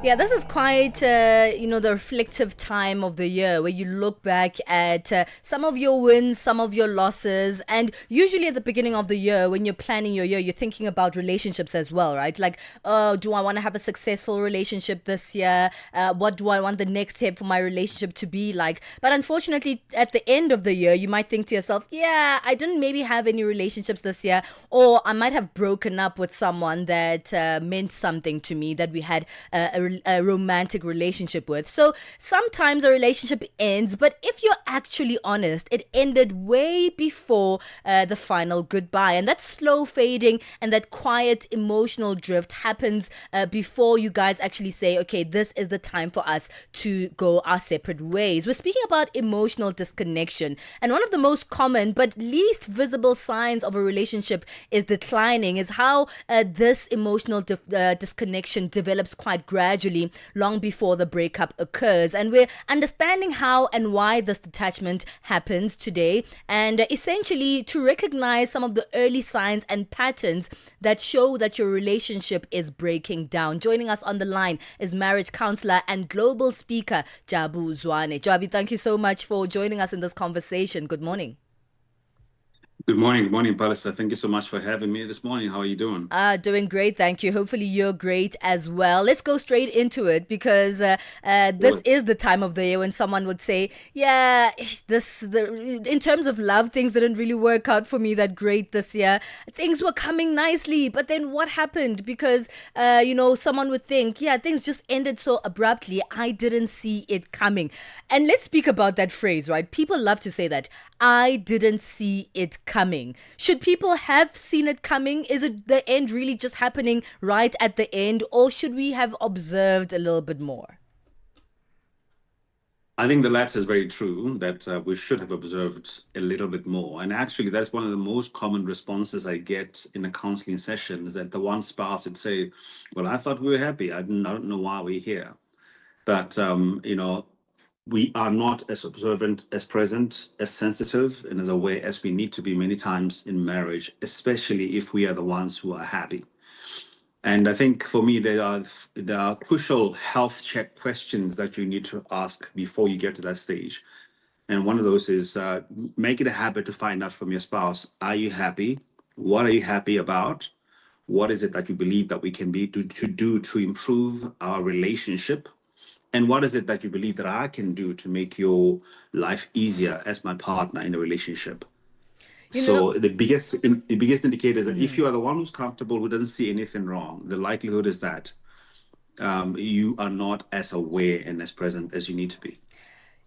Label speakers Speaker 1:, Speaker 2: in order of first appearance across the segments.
Speaker 1: Yeah, this is quite, the reflective time of the year where you look back at some of your wins, some of your losses. And usually at the beginning of the year, when you're planning your year, you're thinking about relationships as well, right? Like, do I want to have a successful relationship this year? What do I want the next step for my relationship to be like? But unfortunately, at the end of the year, you might think to yourself, yeah, I didn't maybe have any relationships this year, or I might have broken up with someone that meant something to me, that we had a romantic relationship with. So sometimes a relationship ends, but if you're actually honest, it ended way before the final goodbye. And that slow fading and that quiet emotional drift happens before you guys actually say, okay, this is the time for us to go our separate ways. We're speaking about emotional disconnection. And one of the most common but least visible signs of a relationship is declining is how this emotional disconnection develops quite gradually long before the breakup occurs. And we're understanding how and why this detachment happens today, and essentially to recognize some of the early signs and patterns that show that your relationship is breaking down. Joining us on the line is marriage counselor and global speaker Jabu Zwane. Jabi, thank you so much for joining us in this conversation. Good morning.
Speaker 2: Good morning, Palesa. Thank you so much for having me this morning. How are you doing?
Speaker 1: Doing great, thank you. Hopefully, you're great as well. Let's go straight into it because this
Speaker 2: Good.
Speaker 1: is the time of the year when someone would say, "Yeah, in terms of love, things didn't really work out for me that great this year. Things were coming nicely, but then what happened? Because someone would think, yeah, things just ended so abruptly. I didn't see it coming." And let's speak about that phrase, right? People love to say that. I didn't see it coming. Should people have seen it coming? Is it the end really just happening right at the end, or should we have observed a little bit more?
Speaker 2: I think the latter is very true that we should have observed a little bit more. And actually, that's one of the most common responses I get in a counseling session is that the one spouse would say, well, I thought we were happy. I don't know why we're here. But, we are not as observant, as present, as sensitive, and as aware as we need to be many times in marriage, especially if we are the ones who are happy. And I think for me, there are crucial health check questions that you need to ask before you get to that stage. And one of those is make it a habit to find out from your spouse: are you happy? What are you happy about? What is it that you believe that we can be to do to improve our relationship? And what is it that you believe that I can do to make your life easier as my partner in the relationship?
Speaker 1: You know,
Speaker 2: So the biggest indicator is that if you are the one who's comfortable, who doesn't see anything wrong, the likelihood is that you are not as aware and as present as you need to be.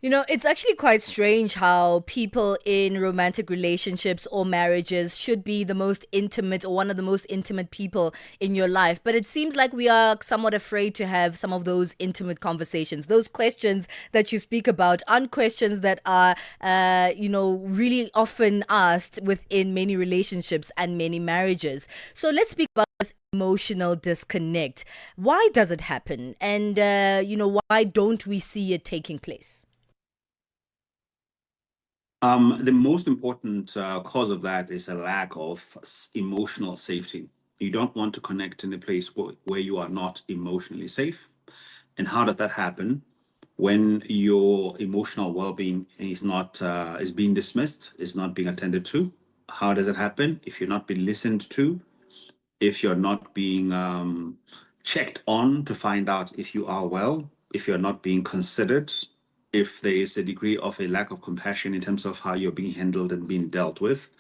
Speaker 1: It's actually quite strange how people in romantic relationships or marriages should be the most intimate or one of the most intimate people in your life. But it seems like we are somewhat afraid to have some of those intimate conversations. Those questions that you speak about aren't questions that are, really often asked within many relationships and many marriages. So let's speak about this emotional disconnect. Why does it happen? And, why don't we see it taking place?
Speaker 2: The most important cause of that is a lack of emotional safety. You don't want to connect in a place where you are not emotionally safe. And how does that happen? When your emotional well-being is being dismissed, is not being attended to. How does it happen? If you're not being listened to, if you're not being checked on to find out if you are well, if you're not being considered, if there is a degree of a lack of compassion in terms of how you're being handled and being dealt with.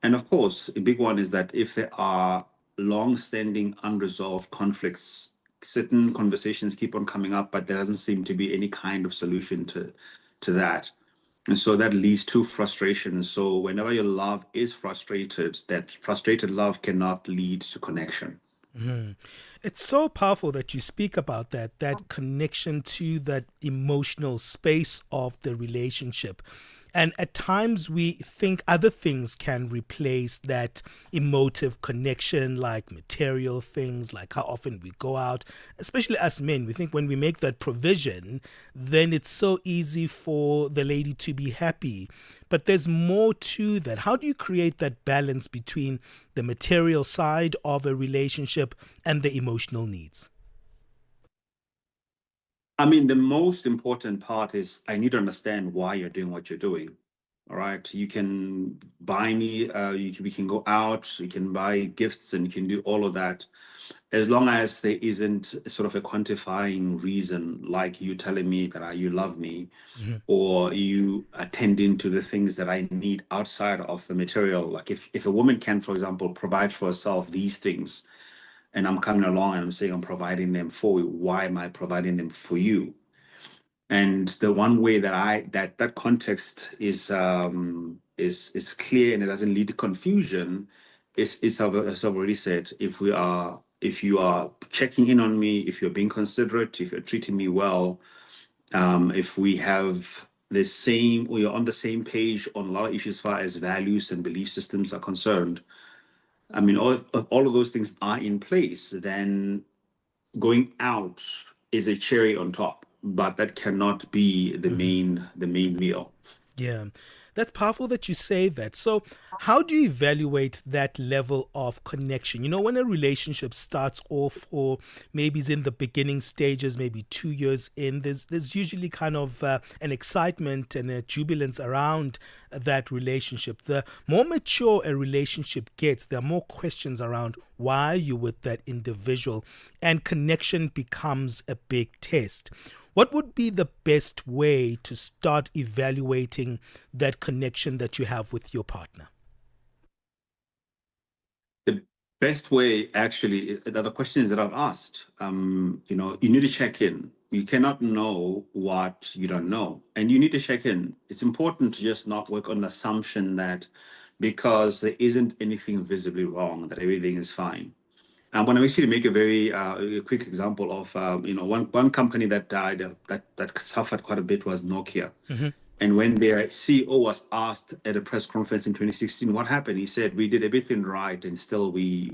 Speaker 2: And of course, a big one is that if there are long-standing unresolved conflicts, certain conversations keep on coming up, but there doesn't seem to be any kind of solution to that. And so that leads to frustration. So whenever your love is frustrated, that frustrated love cannot lead to connection.
Speaker 3: Mhm. It's so powerful that you speak about that connection to that emotional space of the relationship. And at times we think other things can replace that emotive connection, like material things, like how often we go out. Especially as men, we think when we make that provision, then it's so easy for the lady to be happy. But there's more to that. How do you create that balance between the material side of a relationship and the emotional needs?
Speaker 2: I mean, the most important part is I need to understand why you're doing what you're doing. All right. You can buy me, we can go out, you can buy gifts, and you can do all of that. As long as there isn't sort of a quantifying reason, like you telling me that you love me, or you attending to the things that I need outside of the material. Like if a woman can, for example, provide for herself these things, and I'm coming along and I'm saying I'm providing them for you, why am I providing them for you? And the one way that that context is clear and it doesn't lead to confusion is as I've already said, if you are checking in on me, if you're being considerate, if you're treating me well, if we have the same, or you're on the same page on a lot of issues as far as values and belief systems are concerned, I mean, if all of those things are in place, then going out is a cherry on top, but that cannot be the main meal.
Speaker 3: Yeah, that's powerful that you say that. So, how do you evaluate that level of connection? You know, when a relationship starts off, or maybe is in the beginning stages, maybe 2 years in, there's usually kind of an excitement and a jubilance around that relationship. The more mature a relationship gets, there are more questions around why you're with that individual, and connection becomes a big test. What would be the best way to start evaluating that connection that you have with your partner?
Speaker 2: The best way, actually, the questions that I've asked, you need to check in. You cannot know what you don't know, and you need to check in. It's important to just not work on the assumption that because there isn't anything visibly wrong, that everything is fine. I'm going to actually make a very quick example of one company that died that suffered quite a bit was Nokia. And when their CEO was asked at a press conference in 2016, what happened, he said, "We did everything right, and still we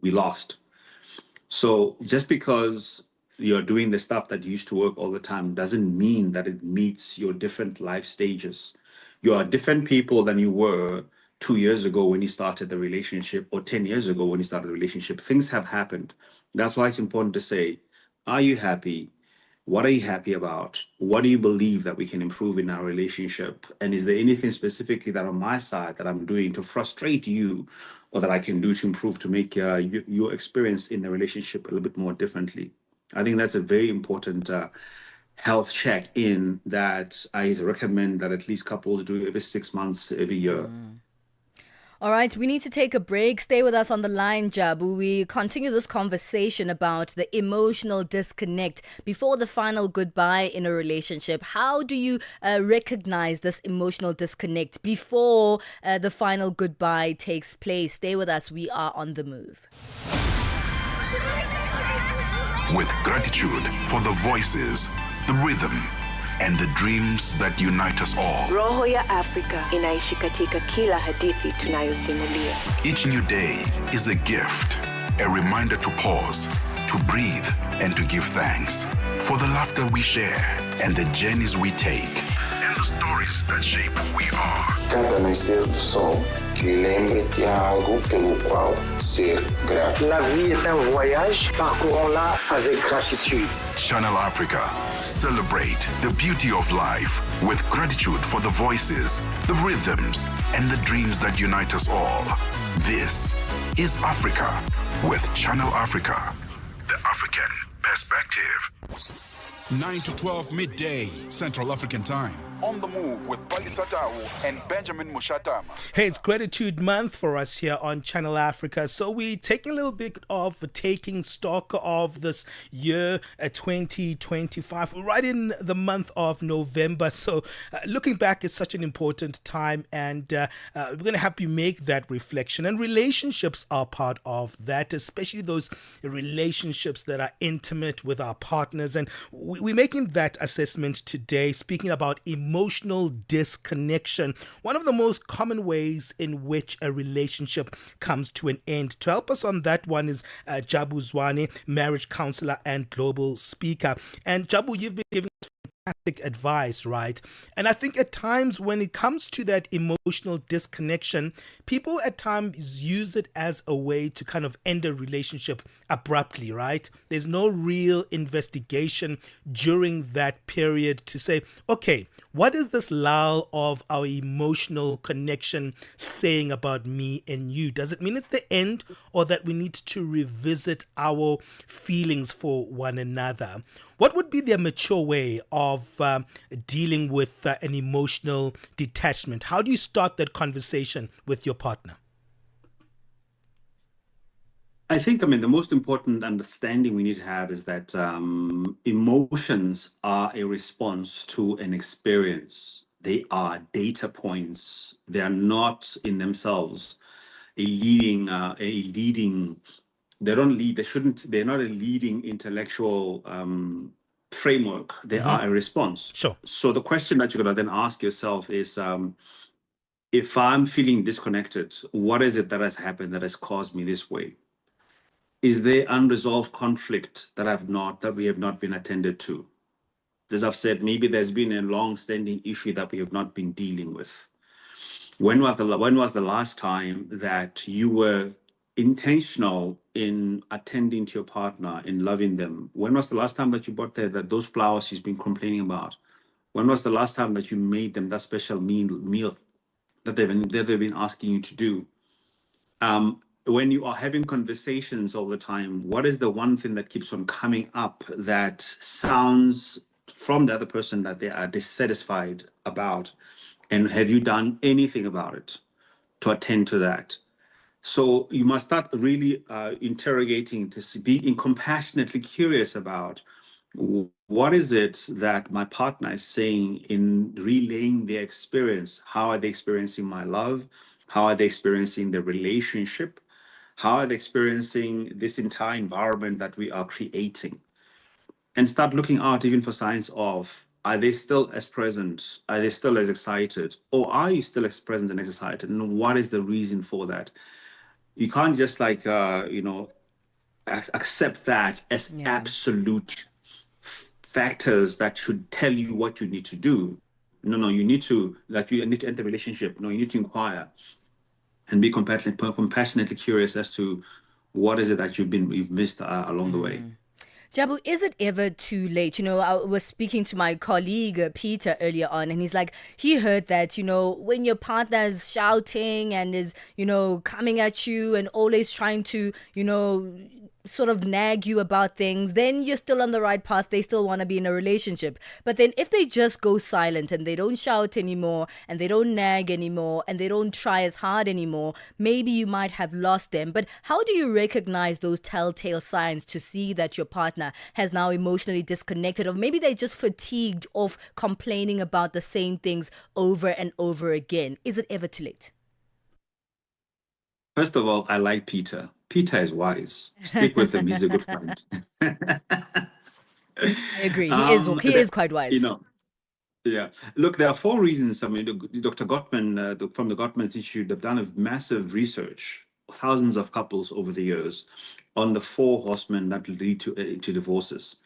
Speaker 2: lost." So just because you're doing the stuff that used to work all the time doesn't mean that it meets your different life stages. You are different people than you were 2 years ago when you started the relationship, or 10 years ago when you started the relationship. Things have happened. That's why it's important to say, are you happy? What are you happy about? What do you believe that we can improve in our relationship? And is there anything specifically that on my side that I'm doing to frustrate you, or that I can do to improve, to make your experience in the relationship a little bit more differently? I think that's a very important health check in that I recommend that at least couples do every 6 months, every year.
Speaker 1: All right, we need to take a break. Stay with us on the line, Jabu. We continue this conversation about the emotional disconnect before the final goodbye in a relationship. How do you recognize this emotional disconnect before the final goodbye takes place? Stay with us. We are on the move.
Speaker 4: With gratitude for the voices, the rhythm, and the dreams that unite us all.
Speaker 5: Roho ya Afrika inaishi katika kila hadithi tunayosimulia.
Speaker 4: Each new day is a gift, a reminder to pause, to breathe, and to give thanks for the laughter we share and the journeys we take and the stories that shape who we are.
Speaker 6: Cada nascer do sol, lembre que há algo pelo qual ser grato.
Speaker 7: La vie est un voyage, parcourons-la avec gratitude.
Speaker 4: Channel Africa. Celebrate the beauty of life with gratitude for the voices, the rhythms, and the dreams that unite us all. This is Africa with Channel Africa, the African perspective.
Speaker 8: 9 to 12 midday, Central African Time. On the move with Palesa and Benjamin Moshatama.
Speaker 3: Hey, it's Gratitude Month for us here on Channel Africa. So we're taking a little bit of taking stock of this year, 2025. We're right in the month of November. So looking back is such an important time, and we're going to help you make that reflection. And relationships are part of that, especially those relationships that are intimate with our partners. And we're making that assessment today, speaking about emotional disconnection, one of the most common ways in which a relationship comes to an end. To help us on that one is Jabu Zwane, marriage counselor and global speaker. And Jabu, you've been giving advice, right? And I think at times when it comes to that emotional disconnection, people at times use it as a way to kind of end a relationship abruptly, right? There's no real investigation during that period to say, okay, what is this lull of our emotional connection saying about me and you? Does it mean it's the end, or that we need to revisit our feelings for one another? What would be the mature way of dealing with an emotional detachment? How do you start that conversation with your partner?
Speaker 2: I think, the most important understanding we need to have is that emotions are a response to an experience. They are data points. They are not in themselves they don't lead, they're not a leading intellectual framework. They are a response.
Speaker 3: Sure.
Speaker 2: So the question that you're going to then ask yourself is, if I'm feeling disconnected, what is it that has happened that has caused me this way? Is there unresolved conflict that we have not been attended to? As I've said, maybe there's been a long-standing issue that we have not been dealing with. When was the last time that you were intentional in attending to your partner, in loving them? When was the last time that you bought those flowers she's been complaining about? When was the last time that you made them that special meal that they've been asking you to do? When you are having conversations all the time, what is the one thing that keeps on coming up that sounds from the other person that they are dissatisfied about? And have you done anything about it to attend to that? So you must start really interrogating to be compassionately curious about what is it that my partner is saying in relaying their experience. How are they experiencing my love? How are they experiencing the relationship? How are they experiencing this entire environment that we are creating? And start looking out even for signs of, are they still as present? Are they still as excited? Or are you still as present and as excited? And what is the reason for that? You can't just accept that as absolute factors that should tell you what you need to do. No, you need to enter a relationship. No, you need to inquire and be compassionately curious as to what is it that you've missed along the way.
Speaker 1: Jabu, is it ever too late? I was speaking to my colleague, Peter, earlier on, and he's like, he heard that, when your partner is shouting and is, coming at you and always trying to, sort of nag you about things, then you're still on the right path. They still want to be in a relationship. But then if they just go silent and they don't shout anymore and they don't nag anymore and they don't try as hard anymore, maybe you might have lost them. But how do you recognize those telltale signs to see that your partner has now emotionally disconnected, or maybe they're just fatigued of complaining about the same things over and over again? Is it ever too late?
Speaker 2: First of all, I like Peter. Peter is wise. Stick with him. He's a good friend.
Speaker 1: I agree. He is quite wise.
Speaker 2: Yeah. Look, there are 4 reasons. Dr. Gottman from the Gottman Institute have done a massive research, thousands of couples over the years, on the 4 horsemen that lead to divorces.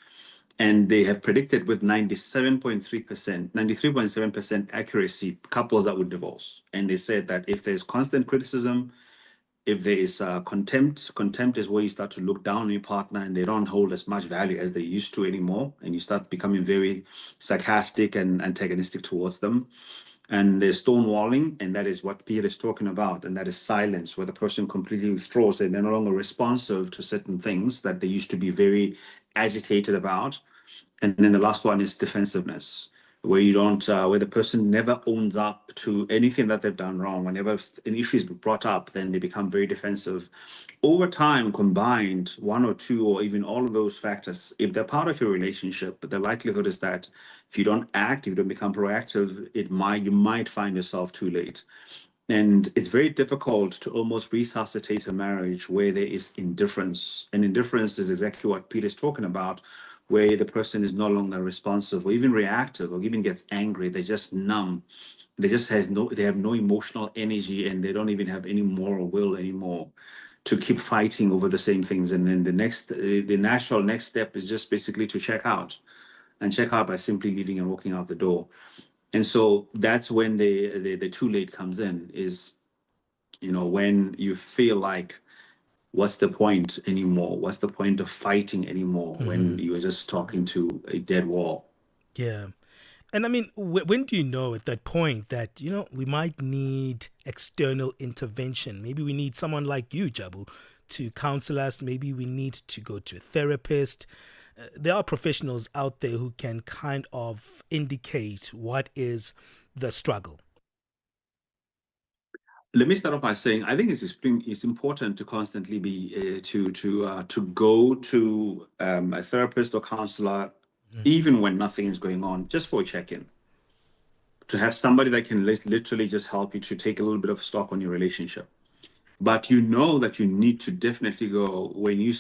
Speaker 2: And they have predicted with 93.7% accuracy couples that would divorce. And they said that if there's constant criticism, if there is contempt is where you start to look down on your partner and they don't hold as much value as they used to anymore. And you start becoming very sarcastic and antagonistic towards them. And there's stonewalling, and that is what Peter is talking about. And that is silence, where the person completely withdraws and they're no longer responsive to certain things that they used to be very agitated about. And then the last one is defensiveness, where where the person never owns up to anything that they've done wrong. Whenever an issue is brought up, then they become very defensive. Over time, combined, 1 or 2 or even all of those factors, if they're part of your relationship, the likelihood is that if you don't act, if you don't become proactive, you might find yourself too late. And it's very difficult to almost resuscitate a marriage where there is indifference. And indifference is exactly what Peter's talking about, where the person is no longer responsive or even reactive or even gets angry. They're just numb. They have no emotional energy, and they don't even have any moral will anymore to keep fighting over the same things. And then the natural next step is just basically to check out. and check out by simply leaving and walking out the door. And so that's when the too late comes in, is, when you feel like, what's the point anymore? What's the point of fighting anymore when you're just talking to a dead wall?
Speaker 3: Yeah. And I mean, when do you know at that point that, we might need external intervention? Maybe we need someone like you, Jabu, to counsel us. Maybe we need to go to a therapist. There are professionals out there who can kind of indicate what is the struggle.
Speaker 2: Let me start off by saying I think it's important to constantly be to go to a therapist or counselor, even when nothing is going on, just for a check-in. To have somebody that can literally just help you to take a little bit of stock on your relationship. But you know that you need to definitely go when your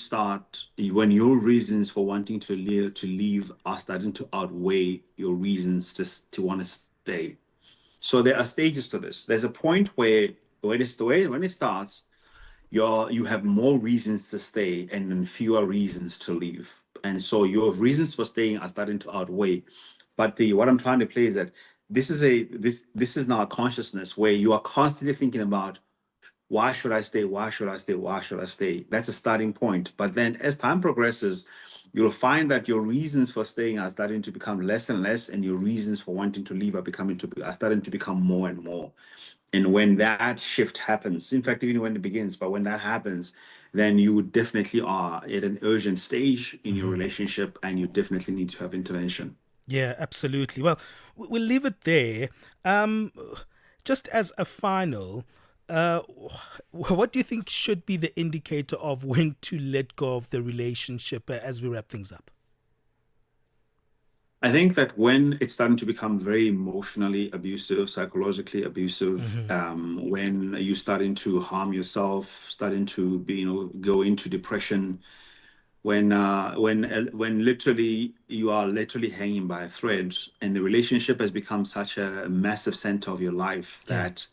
Speaker 2: reasons for wanting to leave are starting to outweigh your reasons to want to stay. So there are stages to this. There's a point where when it starts, you have more reasons to stay and then fewer reasons to leave. And so your reasons for staying are starting to outweigh. But what I'm trying to play is that this is now a consciousness where you are constantly thinking about, why should I stay? Why should I stay? Why should I stay? That's a starting point. But then as time progresses, you'll find that your reasons for staying are starting to become less and less, and your reasons for wanting to leave are starting to become more and more. And when that shift happens, in fact, even when it begins, but when that happens, then you definitely are at an urgent stage in your relationship, and you definitely need to have intervention.
Speaker 3: Yeah, absolutely. Well, we'll leave it there. Just as a final, what do you think should be the indicator of when to let go of the relationship as we wrap things up?
Speaker 2: I think that when it's starting to become very emotionally abusive, psychologically abusive, when you're starting to harm yourself, starting to go into depression, when literally you are literally hanging by a thread, and the relationship has become such a massive center of your life that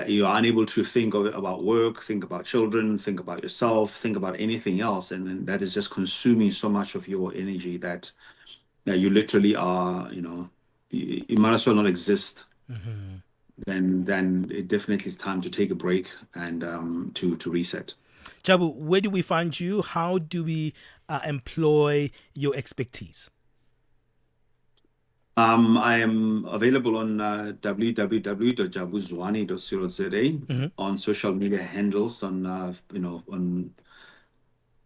Speaker 2: you are unable to think about work, think about children, think about yourself, think about anything else, and then that is just consuming so much of your energy that you literally are, you might as well not exist. Then it definitely is time to take a break and to reset.
Speaker 3: Jabu, where do we find you? How do we employ your expertise?
Speaker 2: I am available on www.jabuzwane.co.za, on social media handles, on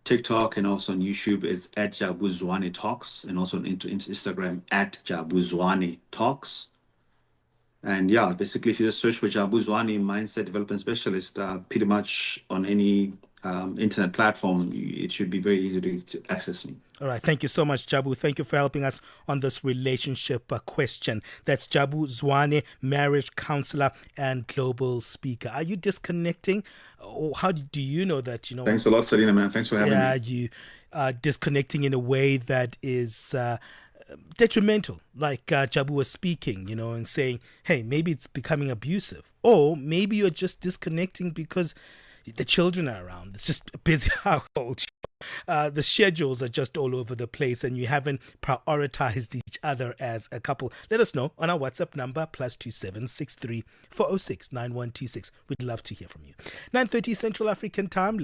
Speaker 2: TikTok and also on YouTube. It's at Jabu Zwane Talks, and also on Instagram at Jabu Zwane Talks. And yeah, basically, if you just search for Jabu Zwane Mindset Development Specialist, pretty much on any internet platform, it should be very easy to access me.
Speaker 3: All right. Thank you so much, Jabu. Thank you for helping us on this relationship question. That's Jabu Zwane, marriage counselor and global speaker. Are you disconnecting? Or how do you know that,
Speaker 2: Thanks a lot, Selena, man. Thanks for having me.
Speaker 3: Yeah, you are disconnecting in a way that is detrimental, like Jabu was speaking, and saying, hey, maybe it's becoming abusive. Or maybe you're just disconnecting because the children are around. It's just a busy household. The schedules are just all over the place, and you haven't prioritized each other as a couple. Let us know on our WhatsApp number, +2763 406 9126. We'd love to hear from you. 9:30 Central African Time. Let's